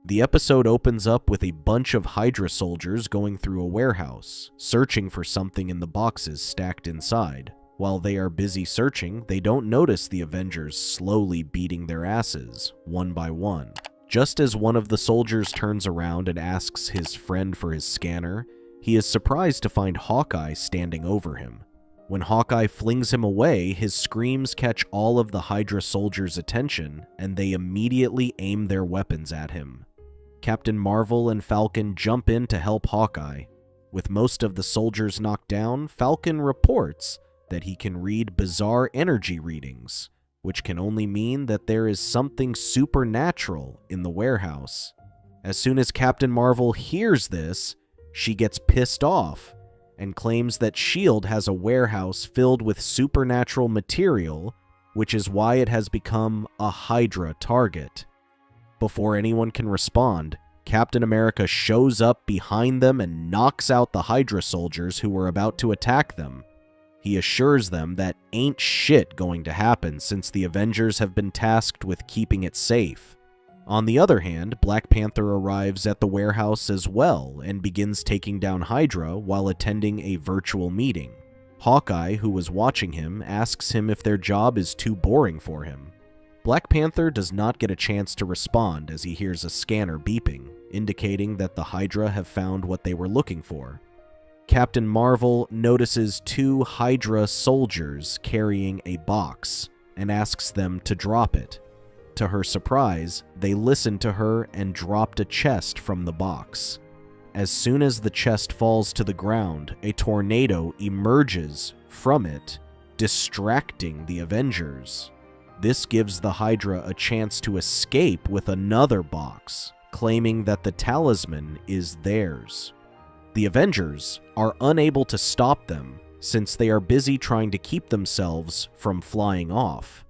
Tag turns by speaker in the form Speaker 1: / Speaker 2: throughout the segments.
Speaker 1: The episode opens up with a bunch of Hydra soldiers going through a warehouse, searching for something in the boxes stacked inside. While they are busy searching, they don't notice the Avengers slowly beating their asses, one by one. Just as one of the soldiers turns around and asks his friend for his scanner, he is surprised to find Hawkeye standing over him. When Hawkeye flings him away, his screams catch all of the Hydra soldiers' attention, and they immediately aim their weapons at him. Captain Marvel and Falcon jump in to help Hawkeye. With most of the soldiers knocked down, Falcon reports that he can read bizarre energy readings, which can only mean that there is something supernatural in the warehouse. As soon as Captain Marvel hears this, she gets pissed off and claims that S.H.I.E.L.D. has a warehouse filled with supernatural material, which is why it has become a Hydra target. Before anyone can respond, Captain America shows up behind them and knocks out the Hydra soldiers who were about to attack them. He assures them that ain't shit going to happen since the Avengers have been tasked with keeping it safe. On the other hand, Black Panther arrives at the warehouse as well and begins taking down Hydra while attending a virtual meeting. Hawkeye, who was watching him, asks him if their job is too boring for him. Black Panther does not get a chance to respond as he hears a scanner beeping, indicating that the Hydra have found what they were looking for. Captain Marvel notices two Hydra soldiers carrying a box and asks them to drop it. To her surprise, they listened to her and dropped a chest from the box. As soon as the chest falls to the ground, a tornado emerges from it, distracting the Avengers. This gives the Hydra a chance to escape with another box, claiming that the talisman is theirs. The Avengers are unable to stop them since they are busy trying to keep themselves from flying off.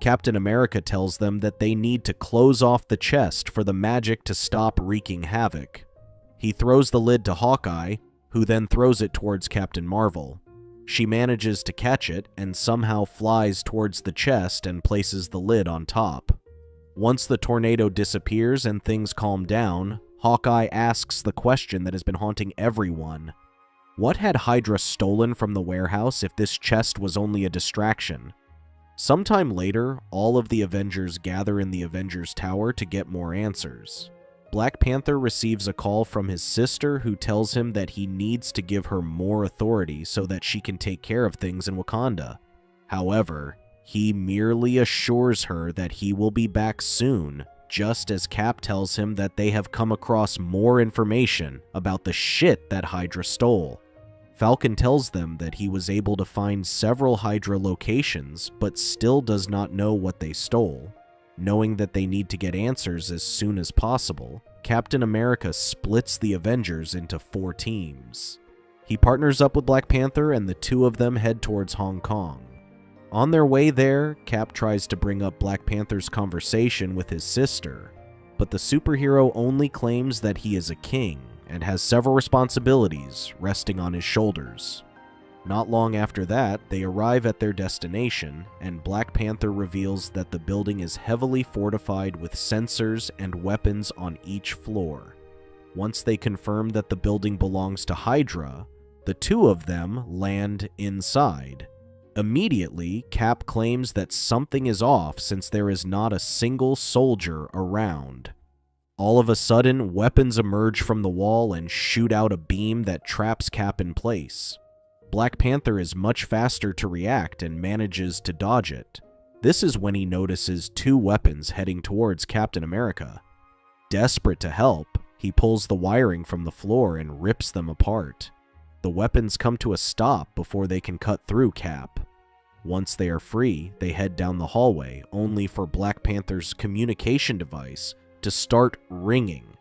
Speaker 1: Captain America tells them that they need to close off the chest for the magic to stop wreaking havoc. He throws the lid to Hawkeye, who then throws it towards Captain Marvel. She manages to catch it and somehow flies towards the chest and places the lid on top. Once the tornado disappears and things calm down, Hawkeye asks the question that has been haunting everyone. What had Hydra stolen from the warehouse if this chest was only a distraction? Sometime later, all of the Avengers gather in the Avengers Tower to get more answers. Black Panther receives a call from his sister who tells him that he needs to give her more authority so that she can take care of things in Wakanda. However, he merely assures her that he will be back soon, just as Cap tells him that they have come across more information about the shit that Hydra stole. Falcon tells them that he was able to find several Hydra locations, but still does not know what they stole. Knowing that they need to get answers as soon as possible, Captain America splits the Avengers into 4 teams. He partners up with Black Panther and the two of them head towards Hong Kong. On their way there, Cap tries to bring up Black Panther's conversation with his sister, but the superhero only claims that he is a king and has several responsibilities resting on his shoulders. Not long after that, they arrive at their destination, and Black Panther reveals that the building is heavily fortified with sensors and weapons on each floor. Once they confirm that the building belongs to Hydra, the two of them land inside. Immediately, Cap claims that something is off since there is not a single soldier around. All of a sudden, weapons emerge from the wall and shoot out a beam that traps Cap in place. Black Panther is much faster to react and manages to dodge it. This is when he notices 2 weapons heading towards Captain America. Desperate to help, he pulls the wiring from the floor and rips them apart. The weapons come to a stop before they can cut through Cap. Once they are free, they head down the hallway, only for Black Panther's communication device to start ringing.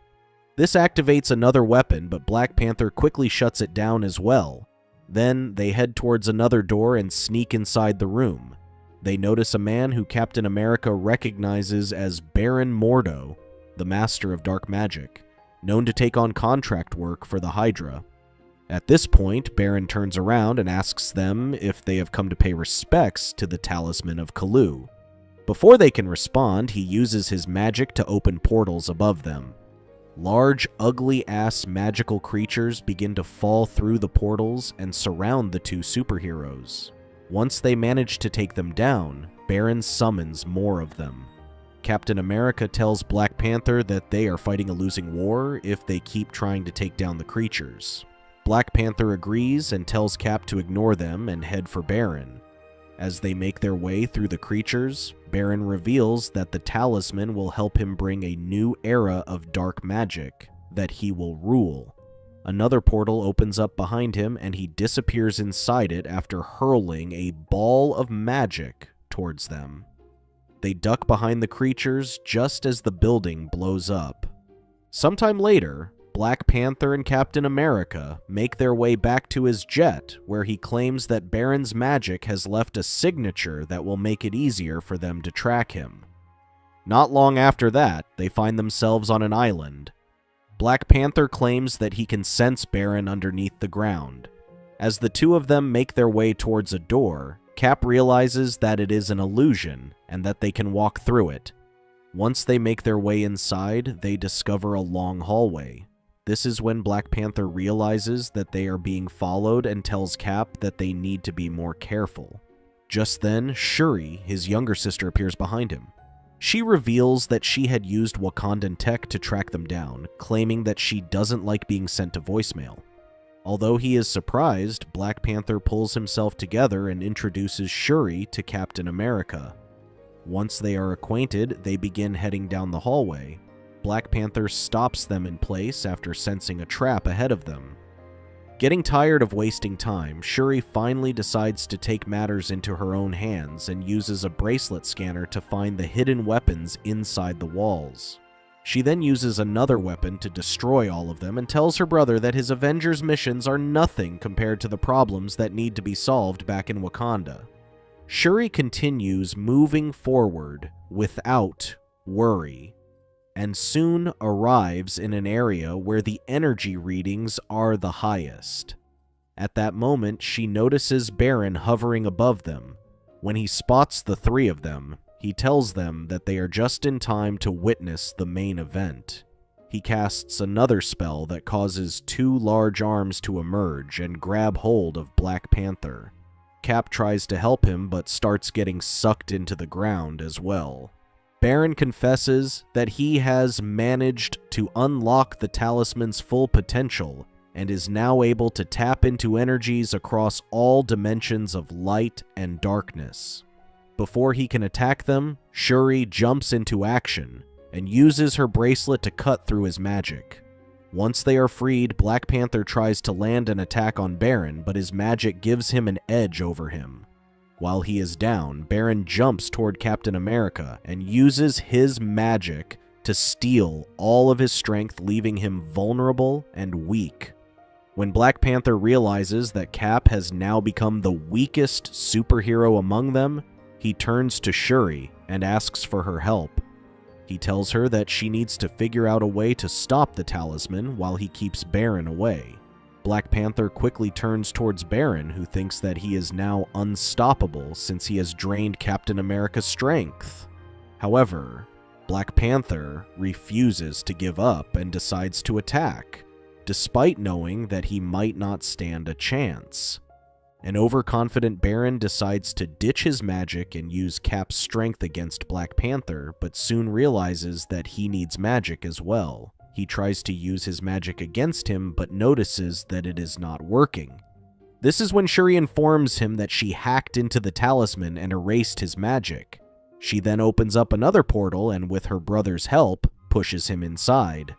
Speaker 1: This activates another weapon, but Black Panther quickly shuts it down as well. Then they head towards another door and sneak inside the room. They notice a man who Captain America recognizes as Baron Mordo, the master of dark magic, known to take on contract work for the Hydra. At this point, Baron turns around and asks them if they have come to pay respects to the Talisman of Kalu. Before they can respond, he uses his magic to open portals above them. Large, ugly-ass magical creatures begin to fall through the portals and surround the two superheroes. Once they manage to take them down, Baron summons more of them. Captain America tells Black Panther that they are fighting a losing war if they keep trying to take down the creatures. Black Panther agrees and tells Cap to ignore them and head for Baron. As they make their way through the creatures, Baron reveals that the talisman will help him bring a new era of dark magic that he will rule. Another portal opens up behind him and he disappears inside it after hurling a ball of magic towards them. They duck behind the creatures just as the building blows up. Sometime later, Black Panther and Captain America make their way back to his jet, where he claims that Baron's magic has left a signature that will make it easier for them to track him. Not long after that, they find themselves on an island. Black Panther claims that he can sense Baron underneath the ground. As the two of them make their way towards a door, Cap realizes that it is an illusion and that they can walk through it. Once they make their way inside, they discover a long hallway. This is when Black Panther realizes that they are being followed and tells Cap that they need to be more careful. Just then, Shuri, his younger sister, appears behind him. She reveals that she had used Wakandan tech to track them down, claiming that she doesn't like being sent to voicemail. Although he is surprised, Black Panther pulls himself together and introduces Shuri to Captain America. Once they are acquainted, they begin heading down the hallway. Black Panther stops them in place after sensing a trap ahead of them. Getting tired of wasting time, Shuri finally decides to take matters into her own hands and uses a bracelet scanner to find the hidden weapons inside the walls. She then uses another weapon to destroy all of them and tells her brother that his Avengers missions are nothing compared to the problems that need to be solved back in Wakanda. Shuri continues moving forward without worry, and soon arrives in an area where the energy readings are the highest. At that moment, she notices Baron hovering above them. When he spots the three of them, he tells them that they are just in time to witness the main event. He casts another spell that causes two large arms to emerge and grab hold of Black Panther. Cap tries to help him but starts getting sucked into the ground as well. Baron confesses that he has managed to unlock the talisman's full potential and is now able to tap into energies across all dimensions of light and darkness. Before he can attack them, Shuri jumps into action and uses her bracelet to cut through his magic. Once they are freed, Black Panther tries to land an attack on Baron, but his magic gives him an edge over him. While he is down, Baron jumps toward Captain America and uses his magic to steal all of his strength, leaving him vulnerable and weak. When Black Panther realizes that Cap has now become the weakest superhero among them, he turns to Shuri and asks for her help. He tells her that she needs to figure out a way to stop the talisman while he keeps Baron away. Black Panther quickly turns towards Baron, who thinks that he is now unstoppable since he has drained Captain America's strength. However, Black Panther refuses to give up and decides to attack, despite knowing that he might not stand a chance. An overconfident Baron decides to ditch his magic and use Cap's strength against Black Panther, but soon realizes that he needs magic as well. He tries to use his magic against him, but notices that it is not working. This is when Shuri informs him that she hacked into the talisman and erased his magic. She then opens up another portal and, with her brother's help, pushes him inside.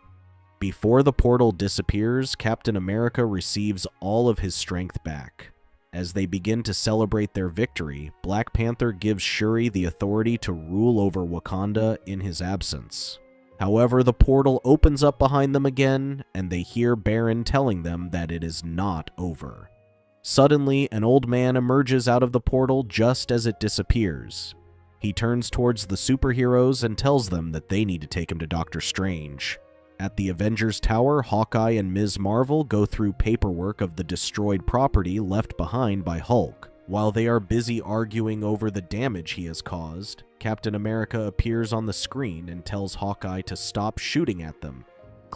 Speaker 1: Before the portal disappears, Captain America receives all of his strength back. As they begin to celebrate their victory, Black Panther gives Shuri the authority to rule over Wakanda in his absence. However, the portal opens up behind them again, and they hear Baron telling them that it is not over. Suddenly, an old man emerges out of the portal just as it disappears. He turns towards the superheroes and tells them that they need to take him to Doctor Strange. At the Avengers Tower, Hawkeye and Ms. Marvel go through paperwork of the destroyed property left behind by Hulk. While they are busy arguing over the damage he has caused, Captain America appears on the screen and tells Hawkeye to stop shooting at them,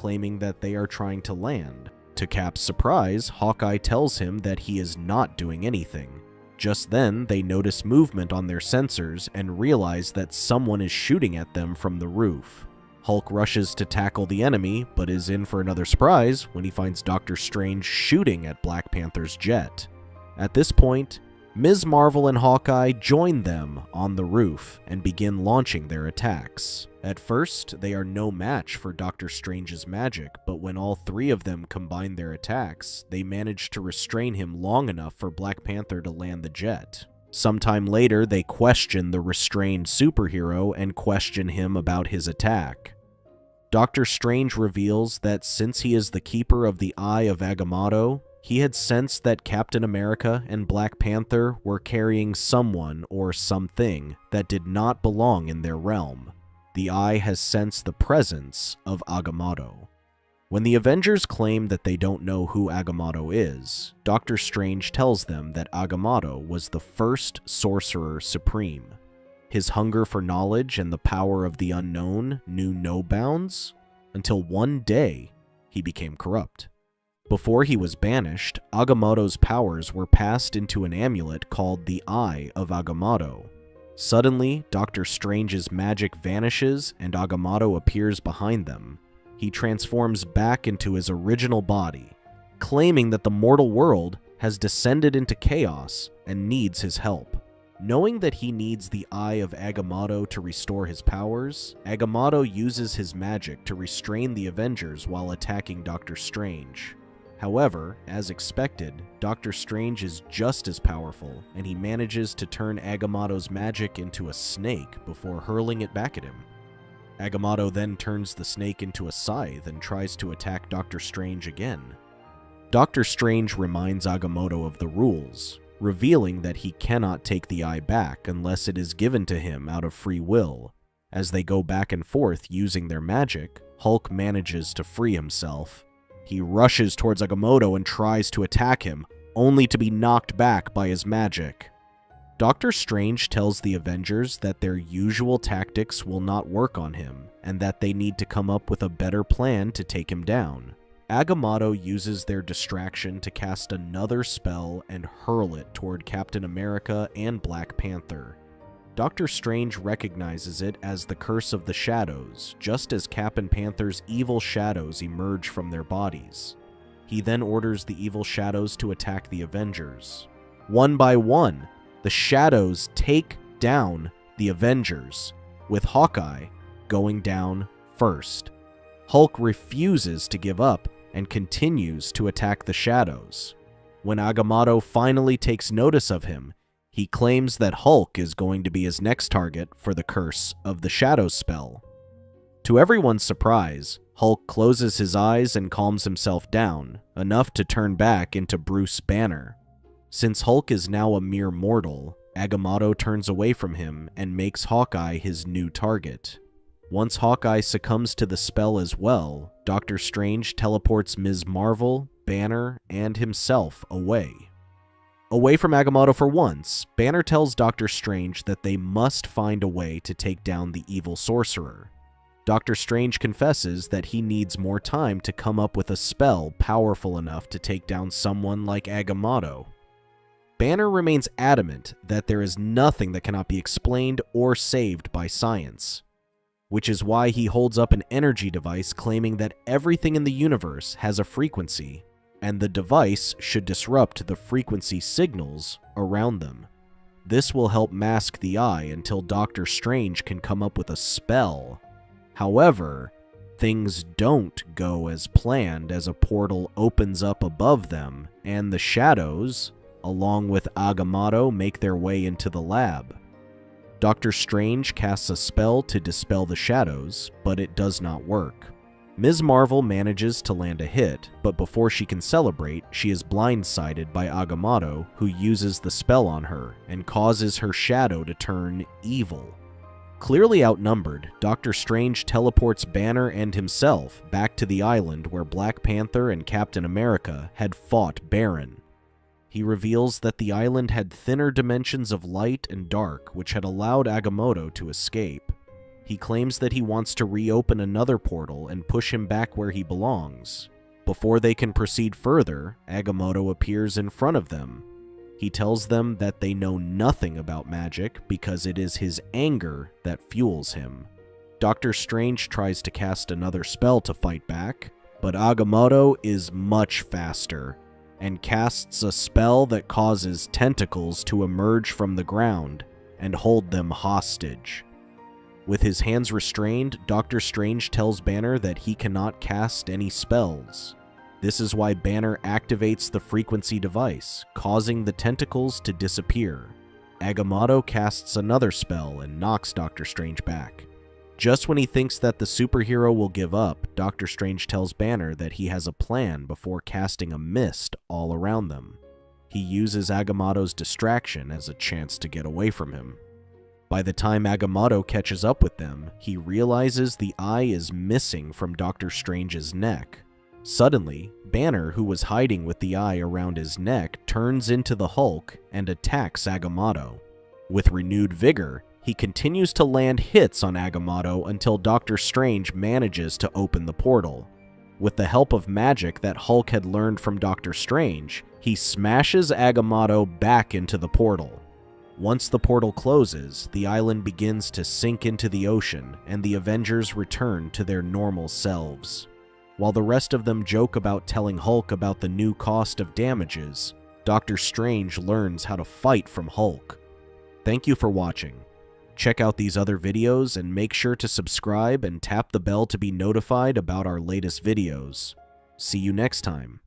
Speaker 1: claiming that they are trying to land. To Cap's surprise, Hawkeye tells him that he is not doing anything. Just then, they notice movement on their sensors and realize that someone is shooting at them from the roof. Hulk rushes to tackle the enemy, but is in for another surprise when he finds Doctor Strange shooting at Black Panther's jet. At this point, Ms. Marvel and Hawkeye join them on the roof and begin launching their attacks. At first, they are no match for Doctor Strange's magic, but when all three of them combine their attacks, they manage to restrain him long enough for Black Panther to land the jet. Sometime later, they question the restrained superhero and question him about his attack. Doctor Strange reveals that since he is the keeper of the Eye of Agamotto, he had sensed that Captain America and Black Panther were carrying someone or something that did not belong in their realm. The Eye has sensed the presence of Agamotto. When the Avengers claim that they don't know who Agamotto is, Doctor Strange tells them that Agamotto was the first Sorcerer Supreme. His hunger for knowledge and the power of the unknown knew no bounds, until one day he became corrupt. Before he was banished, Agamotto's powers were passed into an amulet called the Eye of Agamotto. Suddenly, Doctor Strange's magic vanishes and Agamotto appears behind them. He transforms back into his original body, claiming that the mortal world has descended into chaos and needs his help. Knowing that he needs the Eye of Agamotto to restore his powers, Agamotto uses his magic to restrain the Avengers while attacking Doctor Strange. However, as expected, Doctor Strange is just as powerful, and he manages to turn Agamotto's magic into a snake before hurling it back at him. Agamotto then turns the snake into a scythe and tries to attack Doctor Strange again. Doctor Strange reminds Agamotto of the rules, revealing that he cannot take the eye back unless it is given to him out of free will. As they go back and forth using their magic, Hulk manages to free himself. He rushes towards Agamotto and tries to attack him, only to be knocked back by his magic. Doctor Strange tells the Avengers that their usual tactics will not work on him, and that they need to come up with a better plan to take him down. Agamotto uses their distraction to cast another spell and hurl it toward Captain America and Black Panther. Doctor Strange recognizes it as the Curse of the Shadows, just as Cap and Panther's evil shadows emerge from their bodies. He then orders the evil shadows to attack the Avengers. One by one, the shadows take down the Avengers, with Hawkeye going down first. Hulk refuses to give up and continues to attack the shadows. When Agamotto finally takes notice of him, he claims that Hulk is going to be his next target for the Curse of the Shadows spell. To everyone's surprise, Hulk closes his eyes and calms himself down, enough to turn back into Bruce Banner. Since Hulk is now a mere mortal, Agamotto turns away from him and makes Hawkeye his new target. Once Hawkeye succumbs to the spell as well, Doctor Strange teleports Ms. Marvel, Banner, and himself away. Away from Agamotto for once, Banner tells Doctor Strange that they must find a way to take down the evil sorcerer. Doctor Strange confesses that he needs more time to come up with a spell powerful enough to take down someone like Agamotto. Banner remains adamant that there is nothing that cannot be explained or saved by science, which is why he holds up an energy device claiming that everything in the universe has a frequency, and the device should disrupt the frequency signals around them. This will help mask the eye until Doctor Strange can come up with a spell. However, things don't go as planned as a portal opens up above them, and the shadows, along with Agamotto, make their way into the lab. Doctor Strange casts a spell to dispel the shadows, but it does not work. Ms. Marvel manages to land a hit, but before she can celebrate, she is blindsided by Agamotto, who uses the spell on her and causes her shadow to turn evil. Clearly outnumbered, Doctor Strange teleports Banner and himself back to the island where Black Panther and Captain America had fought Baron. He reveals that the island had thinner dimensions of light and dark, which had allowed Agamotto to escape. He claims that he wants to reopen another portal and push him back where he belongs. Before they can proceed further, Agamotto appears in front of them. He tells them that they know nothing about magic because it is his anger that fuels him. Doctor Strange tries to cast another spell to fight back, but Agamotto is much faster and casts a spell that causes tentacles to emerge from the ground and hold them hostage. With his hands restrained, Doctor Strange tells Banner that he cannot cast any spells. This is why Banner activates the frequency device, causing the tentacles to disappear. Agamotto casts another spell and knocks Doctor Strange back. Just when he thinks that the superhero will give up, Doctor Strange tells Banner that he has a plan before casting a mist all around them. He uses Agamotto's distraction as a chance to get away from him. By the time Agamotto catches up with them, he realizes the eye is missing from Doctor Strange's neck. Suddenly, Banner, who was hiding with the eye around his neck, turns into the Hulk and attacks Agamotto. With renewed vigor, he continues to land hits on Agamotto until Doctor Strange manages to open the portal. With the help of magic that Hulk had learned from Doctor Strange, he smashes Agamotto back into the portal. Once the portal closes, the island begins to sink into the ocean, and the Avengers return to their normal selves. While the rest of them joke about telling Hulk about the new cost of damages, Doctor Strange learns how to fight from Hulk. Thank you for watching. Check out these other videos and make sure to subscribe and tap the bell to be notified about our latest videos. See you next time.